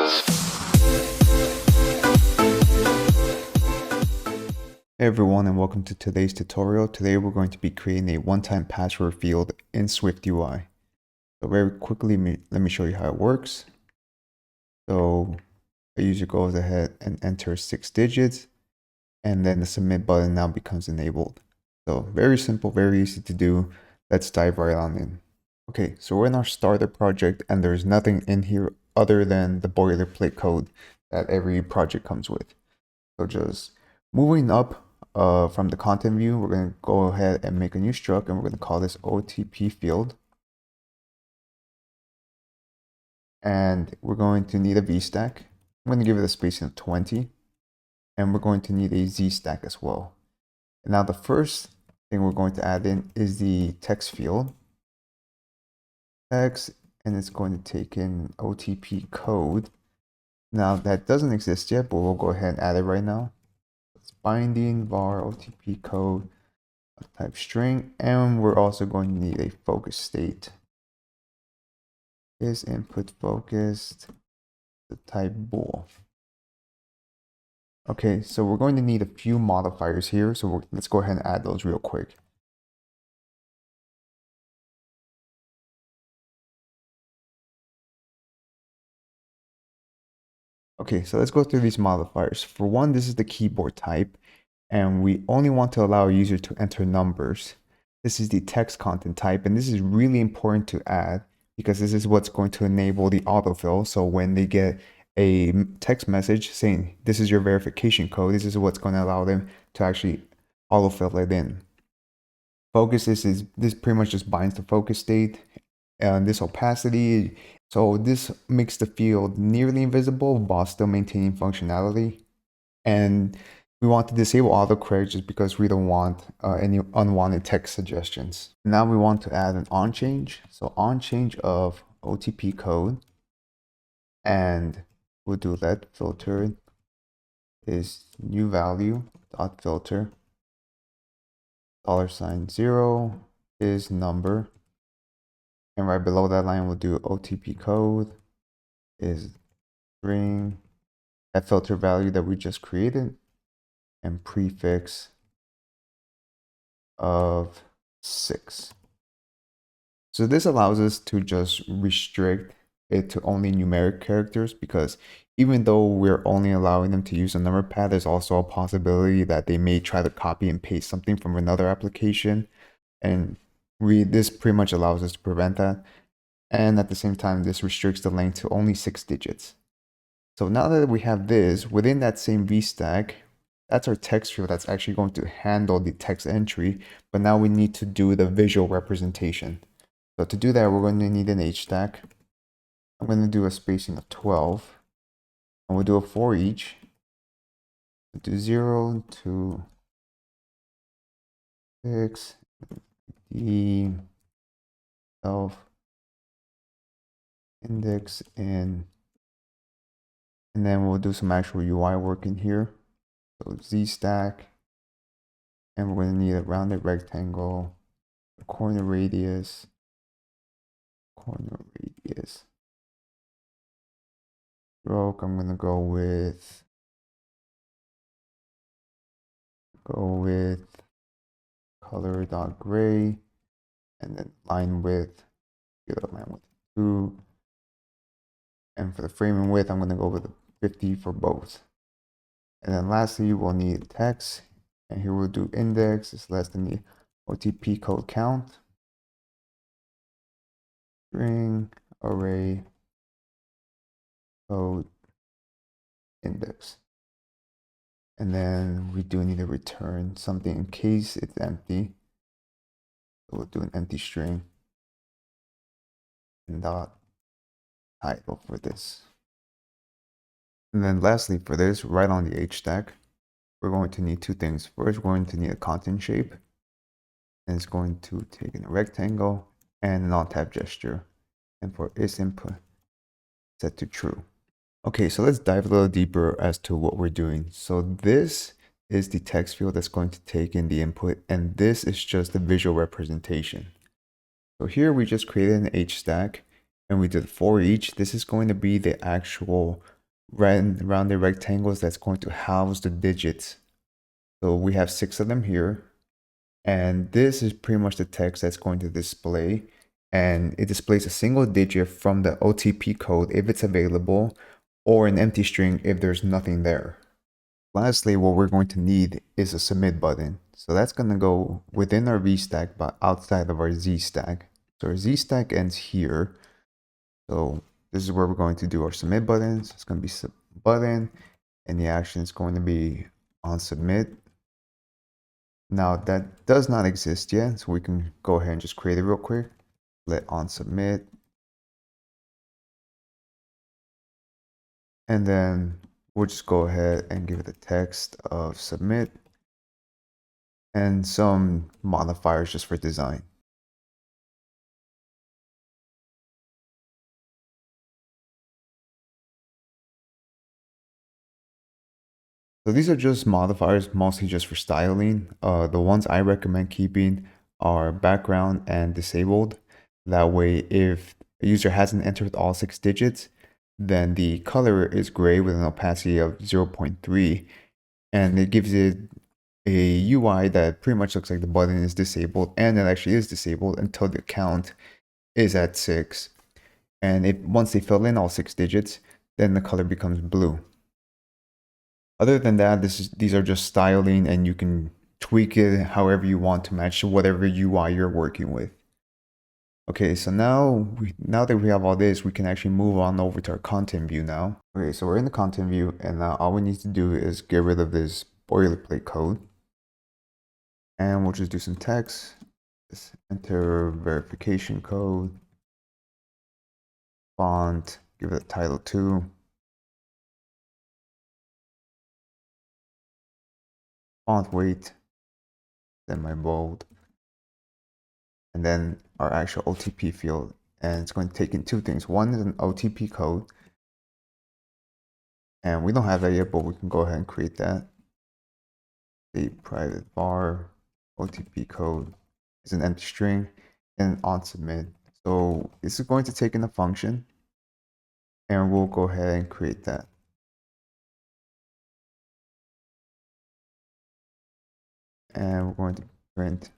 Hey everyone, and welcome to today's tutorial. Today we're going to be creating a one-time password field in SwiftUI. So very quickly, let me show you how it works. So the user goes ahead and enters 6 digits, and then the submit button now becomes enabled. So very simple, very easy to do. Let's dive right on in. Okay, so we're in our starter project, and there's nothing in here other than the boilerplate code that every project comes with. So just moving up from the content view, we're going to go ahead and make a new struct, and we're going to call this OTP field. And we're going to need a VStack. I'm going to give it a spacing of 20. And we're going to need a ZStack as well. And now the first thing we're going to add in is the text field. Text, and it's going to take in OTP code. Now that doesn't exist yet, but we'll go ahead and add it right now. It's binding var OTP code type string, and we're also going to need a focus state. Is input focused, the type bool. Okay, so we're going to need a few modifiers here, so let's go ahead and add those real quick. Okay, so let's go through these modifiers. For one, this is the keyboard type, and we only want to allow a user to enter numbers. This is the text content type, and this is really important to add because this is what's going to enable the autofill. So when they get a text message saying this is your verification code, this is what's going to allow them to actually autofill it in. Focus, this pretty much just binds the focus state, and this opacity. So this makes the field nearly invisible while still maintaining functionality. And we want to disable autocorrect just because we don't want any unwanted text suggestions. Now we want to add an onChange. So onChange of OTP code, and we'll do let filter is new value dot filter $0 is number, and right below that line we'll do OTP code is string, that filter value that we just created, and prefix of 6. So this allows us to just restrict it to only numeric characters, because even though we're only allowing them to use a number pad, there's also a possibility that they may try to copy and paste something from another application, and this pretty much allows us to prevent that. And at the same time, this restricts the length to only 6 digits. So now that we have this, within that same VStack, that's our text field that's actually going to handle the text entry, but now we need to do the visual representation. So to do that, we're going to need an HStack. I'm going to do a spacing of 12, and we'll do a for each. We'll do 0 to 6, the self index in, and then we'll do some actual UI work in here. So ZStack, and we're going to need a rounded rectangle, a corner radius. Stroke, I'm going to go with color.gray, and then line width, line width 2. And for the framing width, I'm going to go with 50 for both. And then lastly, we'll need text, and here we'll do index is less than the OTP code count, string array code index. And then we do need to return something in case it's empty. So we'll do an empty string and dot title for this. And then lastly for this, right on the HStack, we're going to need 2 things. First, we're going to need a content shape, and it's going to take in a rectangle and an alt-tab gesture. And for its input, set to true. Okay, so let's dive a little deeper as to what we're doing. So this is the text field that's going to take in the input, and this is just the visual representation. So here we just created an HStack, and we did for each. This is going to be the actual rounded rectangles that's going to house the digits. So we have 6 of them here. And this is pretty much the text that's going to display. And it displays a single digit from the OTP code if it's available, or an empty string if there's nothing there. Lastly, what we're going to need is a submit button. So that's going to go within our V stack but outside of our Z stack. So our Z stack ends here. So this is where we're going to do our submit buttons. It's going to be button, and the action is going to be on submit. Now that does not exist yet, so we can go ahead and just create it real quick. Let on submit. And then we'll just go ahead and give it the text of submit and some modifiers just for design. So these are just modifiers, mostly just for styling. The ones I recommend keeping are background and disabled. That way, if a user hasn't entered all 6 digits, then the color is gray with an opacity of 0.3, and it gives it a UI that pretty much looks like the button is disabled, and it actually is disabled until the count is at 6. And once they fill in all 6 digits, then the color becomes blue. Other than that, these are just styling, and you can tweak it however you want to match whatever UI you're working with. Okay, so now that we have all this, we can actually move on over to our content view now. Okay, so we're in the content view, and now all we need to do is get rid of this boilerplate code. And we'll just do some text. Just enter verification code. Font, give it a title 2. Font weight, then my bold, and then our actual OTP field. And it's going to take in 2 things. One is an OTP code, and we don't have that yet, but we can go ahead and create that. The private var OTP code is an empty string and on submit. So this is going to take in a function, and we'll go ahead and create that. And we're going to print.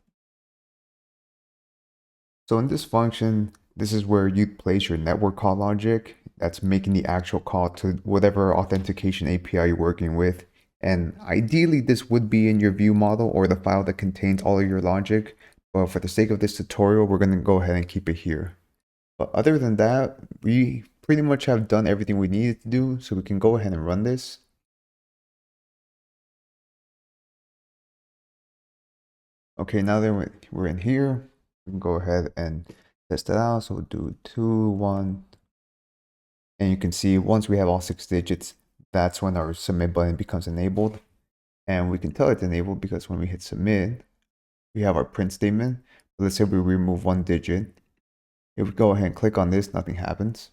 So in this function, this is where you place your network call logic that's making the actual call to whatever authentication API you're working with. And ideally, this would be in your view model or the file that contains all of your logic. But for the sake of this tutorial, we're going to go ahead and keep it here. But other than that, we pretty much have done everything we needed to do. So we can go ahead and run this. Okay, now that we're in here, we can go ahead and test it out. So we'll do 2, 1. And you can see once we have all 6 digits, that's when our submit button becomes enabled. And we can tell it's enabled because when we hit submit, we have our print statement. So let's say we remove 1 digit. If we go ahead and click on this, nothing happens.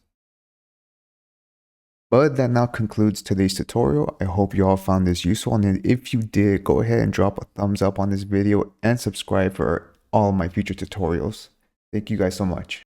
But that now concludes today's tutorial. I hope you all found this useful, and if you did, go ahead and drop a thumbs up on this video and subscribe for all my future tutorials. Thank you guys so much.